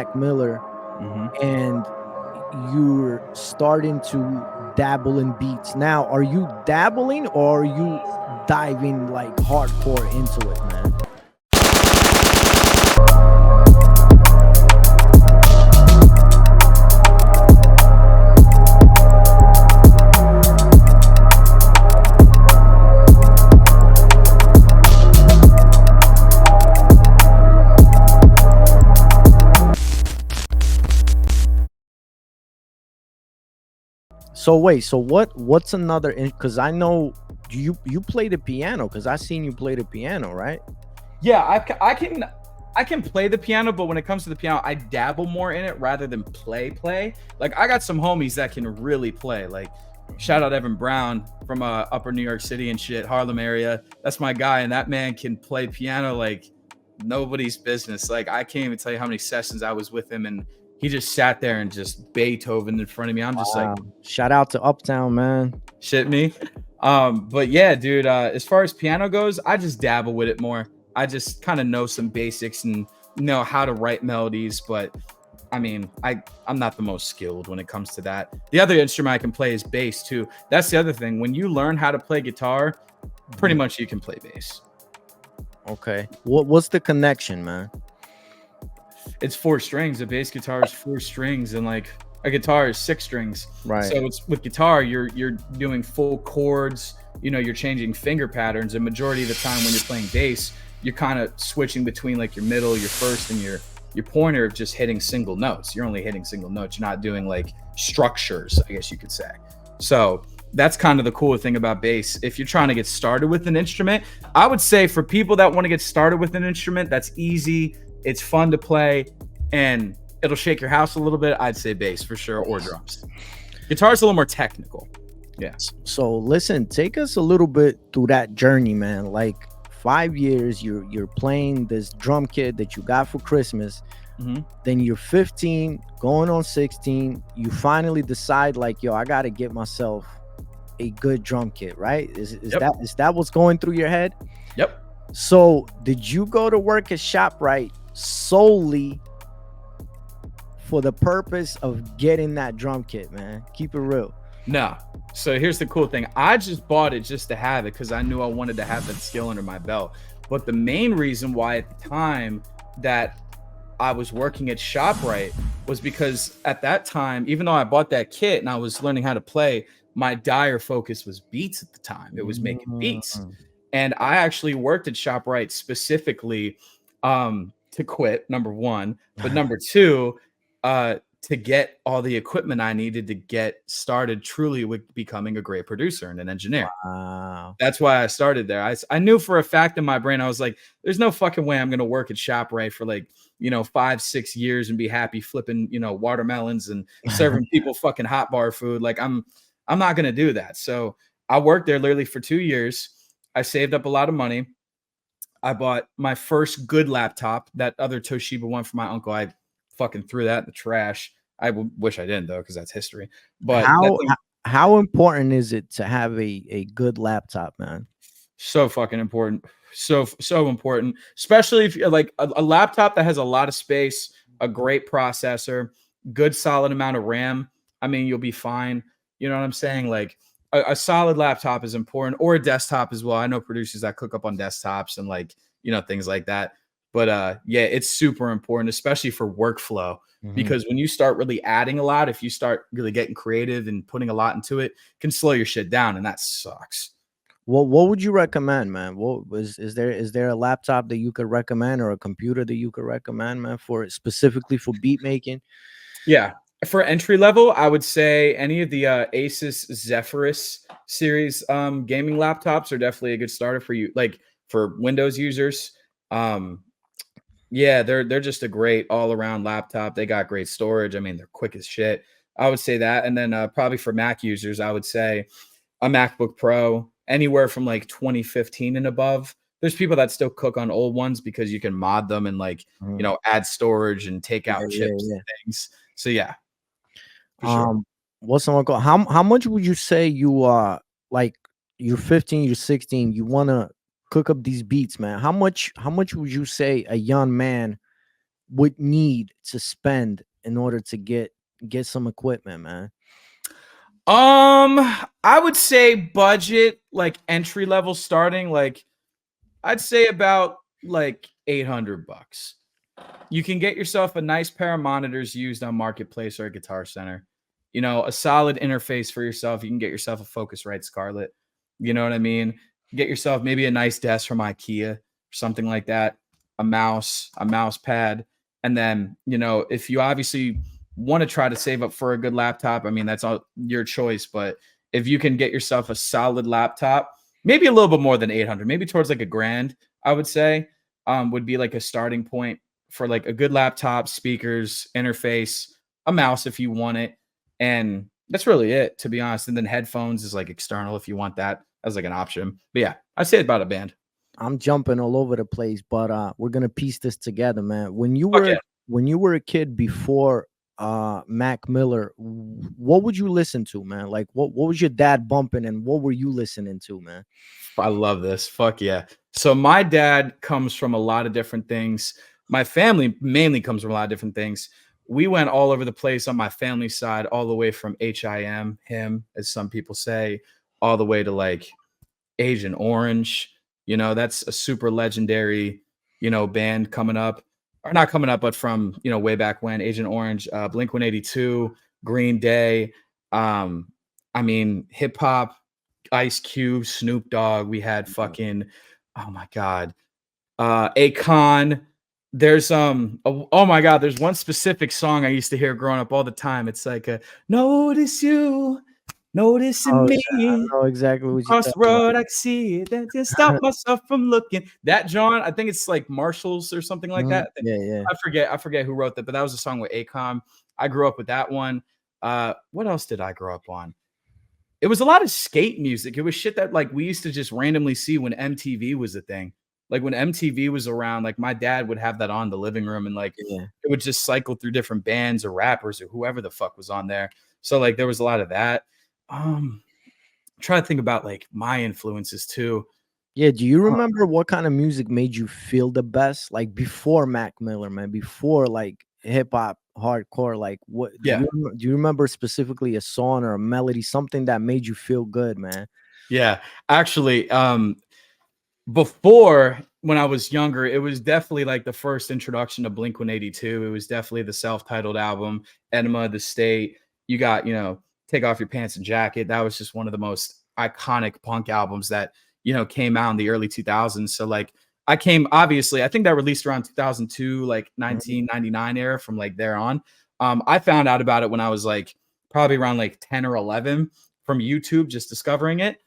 Mac Miller, and you're starting to dabble in beats. Now, are you dabbling or are you diving like hardcore into it, man? So wait, so what's another, because I know you play the piano, because I seen you play the piano, right? Yeah, I can play the piano, but when it comes to the piano, I dabble more in it rather than play. Like I got some homies that can really play. Like shout out Evan Brown from Upper New York City and shit, Harlem area. That's my guy, and that man can play piano like nobody's business. Like I can't even tell you how many sessions I was with him, and he just sat there and just Beethoven in front of me. I'm just like, shout out to Uptown, man. shit me. But yeah, dude, as far as piano goes, I just dabble with it more. I just kind of know some basics and know how to write melodies, but I mean, I'm not the most skilled when it comes to that. The other instrument I can play is bass too. That's the other thing. When you learn how to play guitar, pretty much you can play bass. Okay. What's the connection, man? It's 4 strings. A bass guitar is 4 strings, and like a guitar is 6 strings. Right. So it's with guitar, you're doing full chords. You know, you're changing finger patterns, and majority of the time when you're playing bass, you're kind of switching between like your middle, your first, and your pointer of just hitting single notes. You're only hitting single notes. You're not doing like structures, I guess you could say. So that's kind of the cool thing about bass. If you're trying to get started with an instrument, I would say for people that want to get started with an instrument, that's easy. It's fun to play, and it'll shake your house a little bit. I'd say bass for sure, or drums. Guitar's a little more technical. Yeah. So listen, take us a little bit through that journey, man. Like 5 years, you're playing this drum kit that you got for Christmas. Then you're 15, going on 16. You finally decide, like, yo, I got to get myself a good drum kit, right? Is that what's going through your head? Yep. So did you go to work at ShopRite solely for the purpose of getting that drum kit, man? Keep it real. No. So here's the cool thing. I just bought it just to have it because I knew I wanted to have that skill under my belt. But the main reason why at the time that I was working at ShopRite was because at that time, even though I bought that kit and I was learning how to play, my dire focus was beats at the time. It was making beats. And I actually worked at ShopRite specifically to quit, number one, but number two, to get all the equipment I needed to get started truly with becoming a great producer and an engineer. Wow. That's why I started there. I knew for a fact in my brain, I was like, there's no fucking way I'm going to work at ShopRite for like, 5-6 years and be happy flipping, watermelons and serving people fucking hot bar food. Like I'm not going to do that. So I worked there literally for 2 years. I saved up a lot of money. I bought my first good laptop, that other Toshiba one for my uncle. I fucking threw that in the trash. I wish I didn't though, because that's history. But how important is it to have a good laptop, man? So fucking important. So important, especially if you're like a laptop that has a lot of space, a great processor, good solid amount of RAM. I mean, you'll be fine. You know what I'm saying? Like a solid laptop is important, or a desktop as well. I know producers that cook up on desktops and like, things like that. But yeah, it's super important, especially for workflow, because when you start really adding a lot, if you start really getting creative and putting a lot into it, can slow your shit down, and that sucks. Well, what would you recommend, man? Is there a laptop that you could recommend, or a computer that you could recommend, man, for specifically for beat making? Yeah, for entry level, I would say any of the Asus Zephyrus series gaming laptops are definitely a good starter for you, like for Windows users. Yeah, they're just a great all-around laptop. They got great storage. I mean, they're quick as shit. I would say that. And then probably for Mac users, I would say a MacBook Pro, anywhere from like 2015 and above. There's people that still cook on old ones because you can mod them and like, add storage and take out chips and things. So yeah. For sure. What's someone called? How much would you say you like you're 15, you're 16, you want to cook up these beats, man? How much would you say a young man would need to spend in order to get some equipment, man? I would say budget, like entry level starting, like I'd say about like $800. You can get yourself a nice pair of monitors used on Marketplace or a Guitar Center. You know, a solid interface for yourself. You can get yourself a Focusrite Scarlett. You know what I mean? Get yourself maybe a nice desk from IKEA or something like that. A mouse pad, and then if you obviously want to try to save up for a good laptop, I mean that's all your choice. But if you can get yourself a solid laptop, maybe a little bit more than 800, maybe towards like a grand, I would say, would be like a starting point for like a good laptop, speakers, interface, a mouse if you want it, and that's really it, to be honest. And then headphones is like external if you want that as like an option. But yeah, I say about a band. I'm jumping all over the place, but we're gonna piece this together, man. Fuck yeah. When you were a kid before Mac Miller, what would you listen to, man? Like what was your dad bumping and what were you listening to, man? I love this. Fuck yeah. So my dad comes from a lot of different things. My family mainly comes from a lot of different things. We went all over the place on my family side, all the way from him, as some people say, all the way to like Agent Orange. That's a super legendary, band coming up, or not coming up, but from, way back when. Agent Orange, Blink 182, Green Day. I mean, hip hop, Ice Cube, Snoop Dogg. We had fucking, oh my God, Akon. There's oh my God, there's one specific song I used to hear growing up all the time. It's like notice you, noticing Oh, me. I know exactly what you're Across the talking about. road, I can see it. That just stop myself from looking. That John, I think it's like Marshalls or something like Mhm. that. Yeah, yeah. I forget who wrote that, but that was a song with Akon. I grew up with that one. What else did I grow up on? It was a lot of skate music. It was shit that like we used to just randomly see when MTV was a thing. Like when MTV was around, like my dad would have that on the living room, and like Yeah. it would just cycle through different bands or rappers or whoever the fuck was on there. So like there was a lot of that. Try to think about like my influences too. Yeah, do you remember what kind of music made you feel the best? Like before Mac Miller, man, before like hip hop, hardcore, like what Yeah. do you remember specifically a song or a melody, something that made you feel good, man? Yeah. Actually, before, when I was younger, it was definitely like the first introduction to Blink 182. It was definitely the self-titled album, Enema of the State. You got, Take Off Your Pants and Jacket. That was just one of the most iconic punk albums that, came out in the early 2000s. So like obviously, I think that released around 2002, like Mhm. 1999 era, from like there on. I found out about it when I was like probably around like 10 or 11 from YouTube, just discovering it.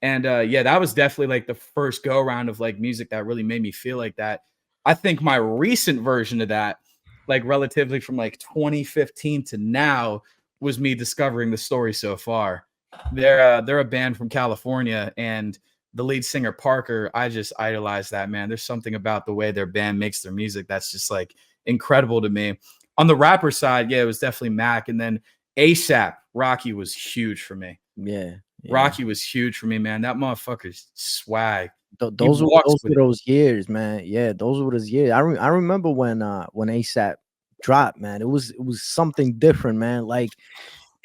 And yeah, that was definitely like the first go around of like music that really made me feel like that. I think my recent version of that, like relatively from like 2015 to now, was me discovering the story so far. They're a band from California, and the lead singer Parker, I just idolize that man. There's something about the way their band makes their music that's just like incredible to me. On the rapper side, yeah, it was definitely Mac, and then ASAP Rocky was huge for me. Yeah, yeah. Rocky was huge for me, man. That motherfucker's swag. He Those were walks with it. those years, man. Yeah, those were those years. I remember when ASAP dropped, man. It was something different, man. Like,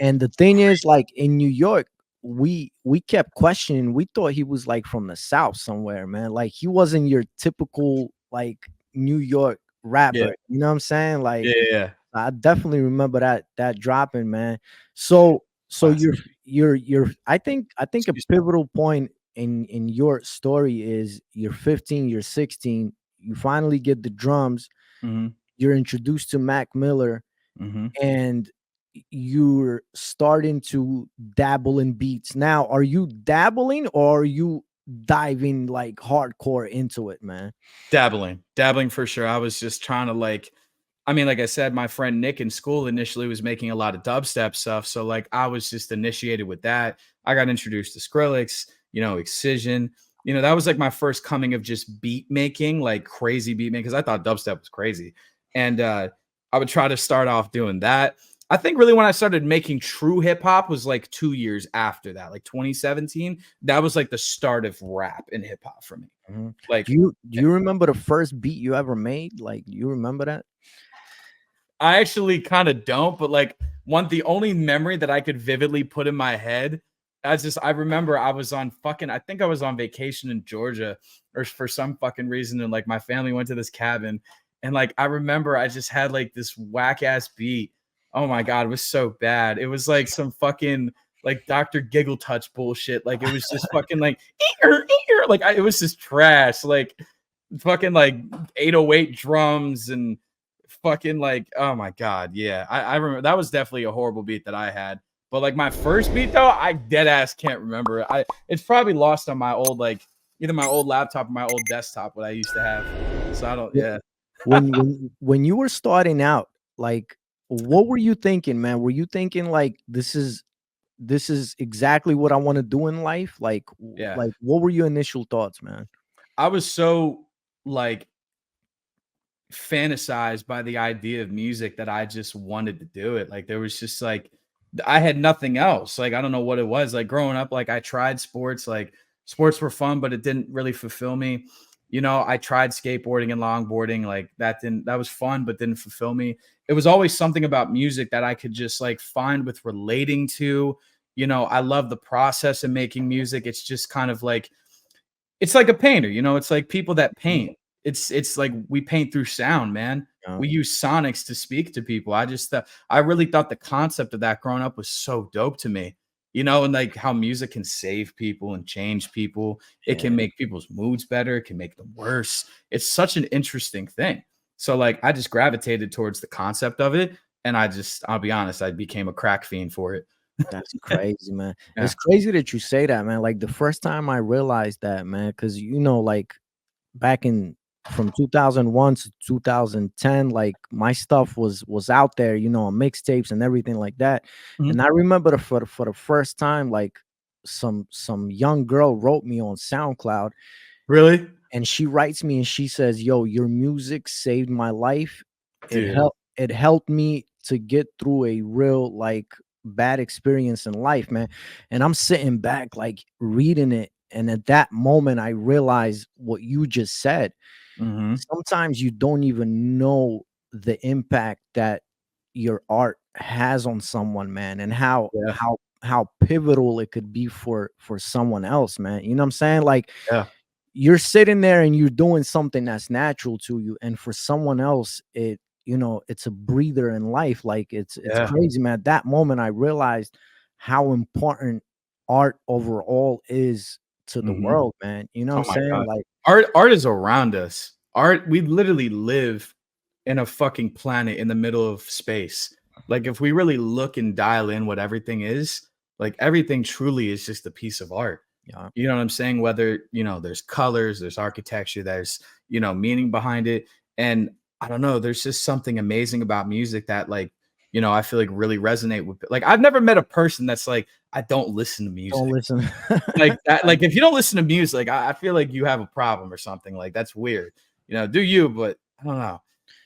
and the thing is, like in New York, we kept questioning. We thought he was like from the South somewhere, man. Like he wasn't your typical like New York Yeah. rapper. You know what I'm saying? Like Yeah. I definitely remember that dropping, man. So Classic. you're I think a Excuse me. pivotal point in your story is you're 15, you're 16, you finally get the drums, Mhm. you're introduced to Mac Miller, Mhm. and you're starting to dabble in beats. Now, are you dabbling or are you diving like hardcore into it, man? Dabbling for sure. I was just trying to like, I mean, like I said, my friend Nick in school initially was making a lot of dubstep stuff. So like I was just initiated with that. I got introduced to Skrillex, Excision. That was like my first coming of just beat making, like crazy beat making, because I thought dubstep was crazy. And I would try to start off doing that. I think really when I started making true hip hop was like 2 years after that, like 2017. That was like the start of rap and hip hop for me. Mhm. Like, Do you remember the first beat you ever made? Like, you remember that? I actually kind of don't, but like the only memory that I could vividly put in my head, I remember I was on I think I was on vacation in Georgia or for some fucking reason, and like my family went to this cabin, and like I remember I just had like this whack ass beat. Oh my god, it was so bad. It was like some fucking like Dr. Giggle Touch bullshit. Like it was just fucking like like it was just trash. Like fucking like 808 drums and fucking like, oh my god, yeah. I remember that was definitely a horrible beat that I had. But like my first beat though, I dead ass can't remember it. It's probably lost on my old like either my old laptop or my old desktop what I used to have. So I don't, yeah. When you were starting out, like, what were you thinking, man? Were you thinking like this is exactly what I want to do in life? Like, Yeah. like what were your initial thoughts, man? I was so like fantasized by the idea of music that I just wanted to do it. Like there was just like I had nothing else. Like I don't know what it was. Like growing up, like I tried sports, like sports were fun, but it didn't really fulfill me. You know, I tried skateboarding and longboarding, like that was fun, but didn't fulfill me. It was always something about music that I could just like find with relating to. You know, I love the process of making music. It's just kind of like it's like a painter, you know, it's like people that paint. It's like we paint through sound, man. Yeah, We use sonics to speak to people. I really thought the concept of that growing up was so dope to me. You know, and like how music can save people and change people. It can yeah, make people's moods better, it can make them worse. It's such an interesting thing. So like I just gravitated towards the concept of it and I'll be honest, I became a crack fiend for it. that's crazy, man. Yeah. It's crazy that you say that, man. Like the first time I realized that, man, because like back in from 2001 to 2010, like my stuff was out there, on mixtapes and everything like that. Mhm. And I remember for the first time, like some young girl wrote me on SoundCloud, Really? and she writes me and she says, "Yo, your music saved my life. Dude. It helped me to get through a real like bad experience in life, man." And I'm sitting back like reading it, and at that moment I realized what you just said. Mhm. Sometimes you don't even know the impact that your art has on someone, man, and Yeah. how pivotal it could be for someone else, man. You know what I'm saying? Like Yeah. you're sitting there and you're doing something that's natural to you, and for someone else it's a breather in life. Like it's Yeah. crazy, man. At that moment I realized how important art overall is to the Mhm. world, man. You know what I'm Oh my saying? god. Like, Art is around us. Art we literally live in a fucking planet in the middle of space. Like, if we really look and dial in what everything is, like, everything truly is just a piece of art. yeah, You know what I'm saying? Whether, there's colors, there's architecture, there's, meaning behind it, and I don't know, there's just something amazing about music that, like, I feel like really resonate with like, I've never met a person that's like, "I don't listen to don't music." listen. Like that, like if you don't listen to music, I feel like you have a problem or something. Like that's weird. Do you, but I don't know.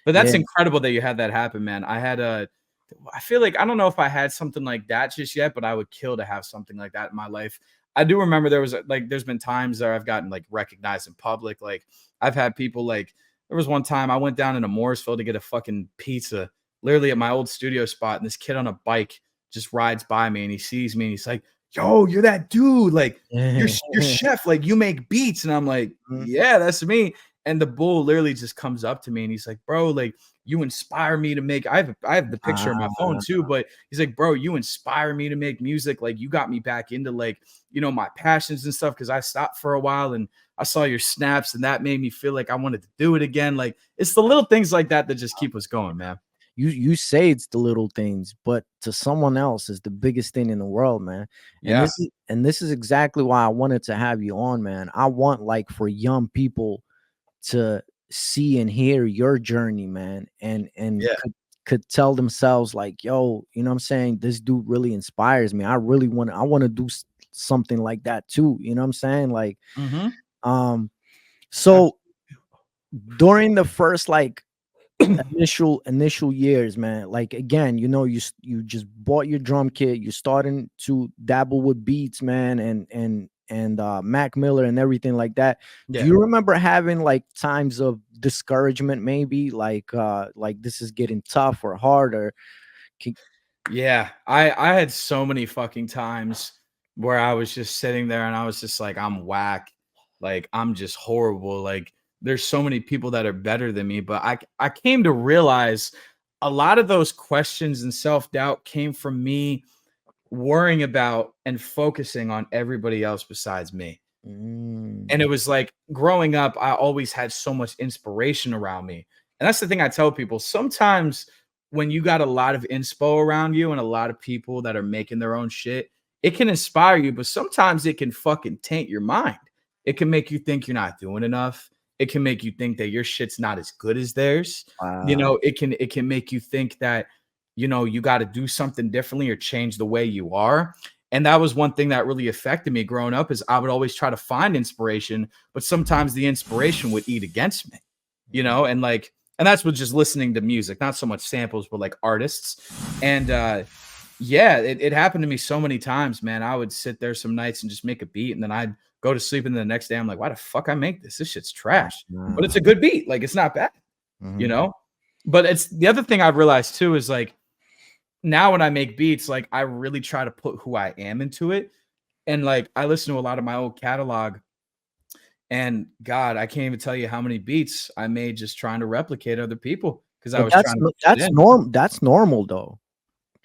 But that's Yeah, incredible that you had that happen, man. I feel like I don't know if I had something like that just yet, but I would kill to have something like that in my life. I do remember there's been times where I've gotten like recognized in public. Like I've had people like there was one time I went down into Morrisville to get a fucking pizza, literally at my old studio spot, and this kid on a bike just rides by me and he sees me and he's like, "Yo, you're that dude, like, you're chef, like, you make beats," and I'm like, Mhm. "Yeah, that's me," and the bull literally just comes up to me and he's like, "Bro, like, you inspire me to make" I have the picture on my phone Ah, too, but he's like, "Bro, you inspire me to make music, like, you got me back into, like, my passions and stuff because I stopped for a while, and I saw your snaps, and that made me feel like I wanted to do it again," like, it's the little things like that that just keep us going, man. you say it's the little things, but to someone else is the biggest thing in the world, man. And Yeah, this is exactly why I wanted to have you on, man. I want like for young people to see and hear your journey, man, and yeah, could tell themselves like, yo, you know what I'm saying? This dude really inspires me. I want to do something like that too. You know what I'm saying? Like, mhm, um, so absolutely. during the first like initial years, man, like again, you just bought your drum kit, you're starting to dabble with beats, man, and and Mac Miller and everything like that. Do Yeah. you remember having like times of discouragement, maybe like this is getting tough or hard, or Yeah, I had so many fucking times where I was just sitting there and I was just like, I'm whack, like I'm just horrible. Like there's so many people that are better than me, but I came to realize a lot of those questions and self-doubt came from me worrying about and focusing on everybody else besides me. And Mm, it was like growing up, I always had so much inspiration around me. And that's the thing I tell people. Sometimes when you got a lot of inspo around you and a lot of people that are making their own shit, it can inspire you, but sometimes it can fucking taint your mind. It can make you think you're not doing enough. It can make you think that your shit's not as good as theirs. You wow. know, it can make you think that, you know, you got to do something differently or change the way you are. And that was one thing that really affected me growing up is I would always try to find inspiration, but sometimes the inspiration would eat against me, you know, and like, and that's with just listening to music, not so much samples, but like artists. And yeah, it happened to me so many times, man. I would sit there some nights and just make a beat, and then I'd go to sleep, and then the next day I'm like, why the fuck I make this? This shit's trash. But it's a good beat. Like it's not bad, you Mhm. know? But it's the other thing I've realized too is like now when I make beats, like I really try to put who I am into it. And like I listen to a lot of my old catalog, and God, I can't even tell you how many beats I made just trying to replicate other people because I But was trying to fit in. that's normal though.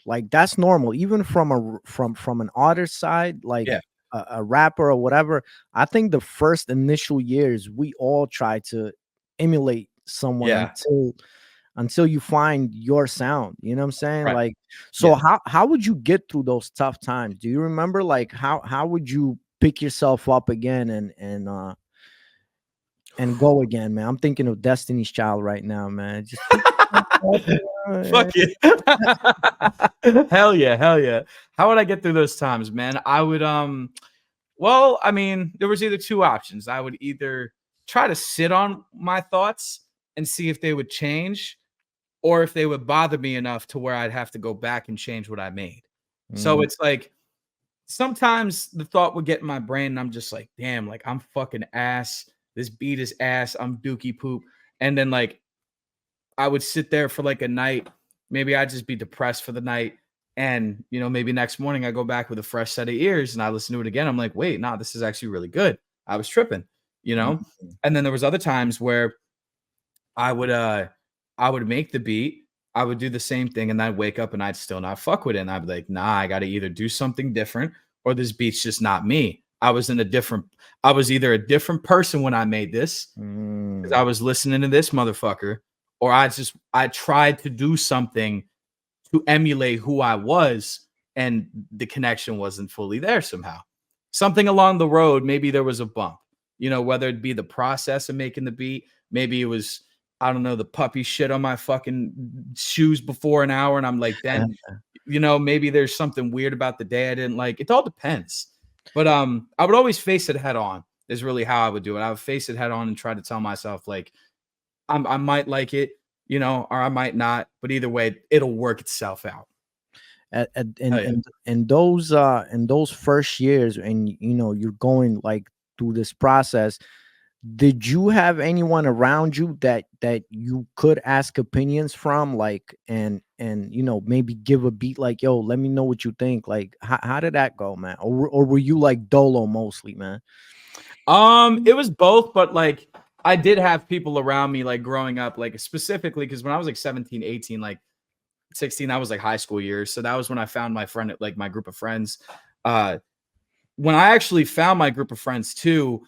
Like that's normal, even from from an artist side, like Yeah, a rapper or whatever. I think the first initial years we all try to emulate someone yeah, until you find your sound. You know what I'm saying? right, Like, so yeah. how would you get through those tough times? Do you remember like how would you pick yourself up again and go again, man? I'm thinking of Destiny's Child right now, man. Just pick yourself up. Fuck yeah. Hell yeah, hell yeah. How would I get through those times, man? I would well, I mean, there was either two options. I would either try to sit on my thoughts and see if they would change or if they would bother me enough to where I'd have to go back and change what I made. So Mm, it's like sometimes the thought would get in my brain and I'm just like, damn, like I'm fucking ass. This beat is ass. I'm dookie poop. And then like I would sit there for like a night. Maybe I'd just be depressed for the night. And, you know, maybe next morning I go back with a fresh set of ears and I listen to it again. I'm like, wait, nah, this is actually really good. I was tripping, you know? mm, And then there was other times where I would I would make the beat, I would do the same thing, and I'd wake up and I'd still not fuck with it. And I'd be like, nah, I gotta either do something different or this beat's just not me. I was either a different person when I made this, because mm. I was listening to this motherfucker, or I tried to do something to emulate who I was, and the connection wasn't fully there somehow. Something along the road, maybe there was a bump, you know, whether it be the process of making the beat, maybe it was, I don't know, the puppy shit on my fucking shoes before an hour, and I'm like, then, you know, maybe there's something weird about the day I didn't like. It all depends. But I would always face it head on, is really how I would do it. I would face it head on and try to tell myself, like, I might like it, you know, or I might not, but either way, it'll work itself out. At Oh yeah. in those first years, and you know you're going like through this process, did you have anyone around you that you could ask opinions from, like, and you know maybe give a beat like, yo, let me know what you think? Like how did that go, man? Or were you like dolo mostly, man? It was both, but like I did have people around me like growing up, like specifically because when I was like 17, 18, like 16, that was like high school years. So that was when I found my friend, like my group of friends. Uh, when I actually found my group of friends too,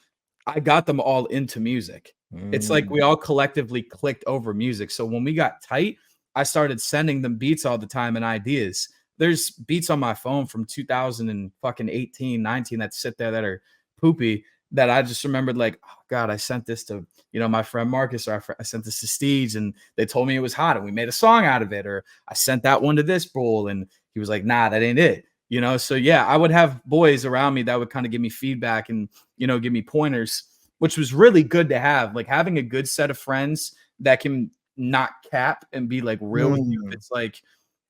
I got them all into music. It's like Mm, we all collectively clicked over music. So when we got tight, I started sending them beats all the time and ideas. There's beats on my phone from 2000 and fucking 18, 19 that sit there that are poopy that I just remembered like, oh God, I sent this to, you know, my friend Marcus, or I sent this to Steve's and they told me it was hot and we made a song out of it. Or I sent that one to this bull and he was like, nah, that ain't it. You know, so yeah, I would have boys around me that would kind of give me feedback and, you know, give me pointers, which was really good to have. Like having a good set of friends that can not cap and be like real with you. If mm, it's like,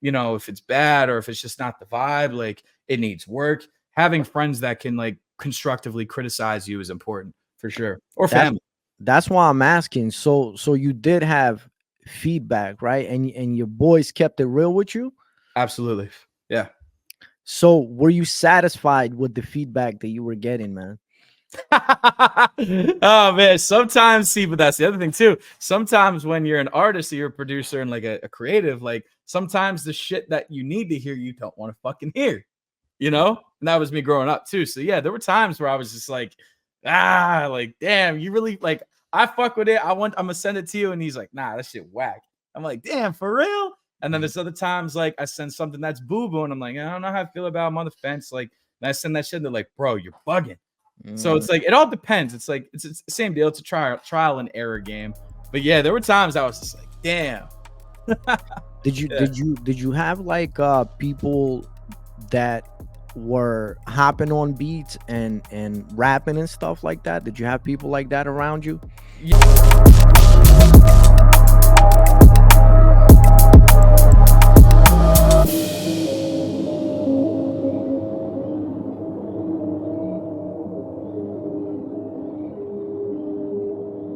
you know, if it's bad or if it's just not the vibe, like it needs work. Having friends that can like constructively criticize you is important for sure. Or family. That's why I'm asking. So you did have feedback, right? And your boys kept it real with you? Absolutely. Yeah. So were you satisfied with the feedback that you were getting, man? Oh man, sometimes, see, but that's the other thing too. Sometimes when you're an artist or you're a producer and like a creative, like sometimes the shit that you need to hear you don't want to fucking hear, you know? And that was me growing up too. So yeah, there were times where I was just like, like, damn, you really like, I fuck with it. I'm gonna send it to you. And he's like, nah, that shit whack. I'm like, damn, for real? And then there's other times like I send something that's boo-boo and I'm like, I don't know how I feel about it. I'm on the fence. Like, and I send that shit and they're like, bro, you're bugging. So it's like, it all depends. It's like, it's the same deal. It's a trial and error game. But yeah, there were times I was just like, damn. Did you have like people that were hopping on beats and rapping and stuff like that? Did you have people like that around you? Yeah.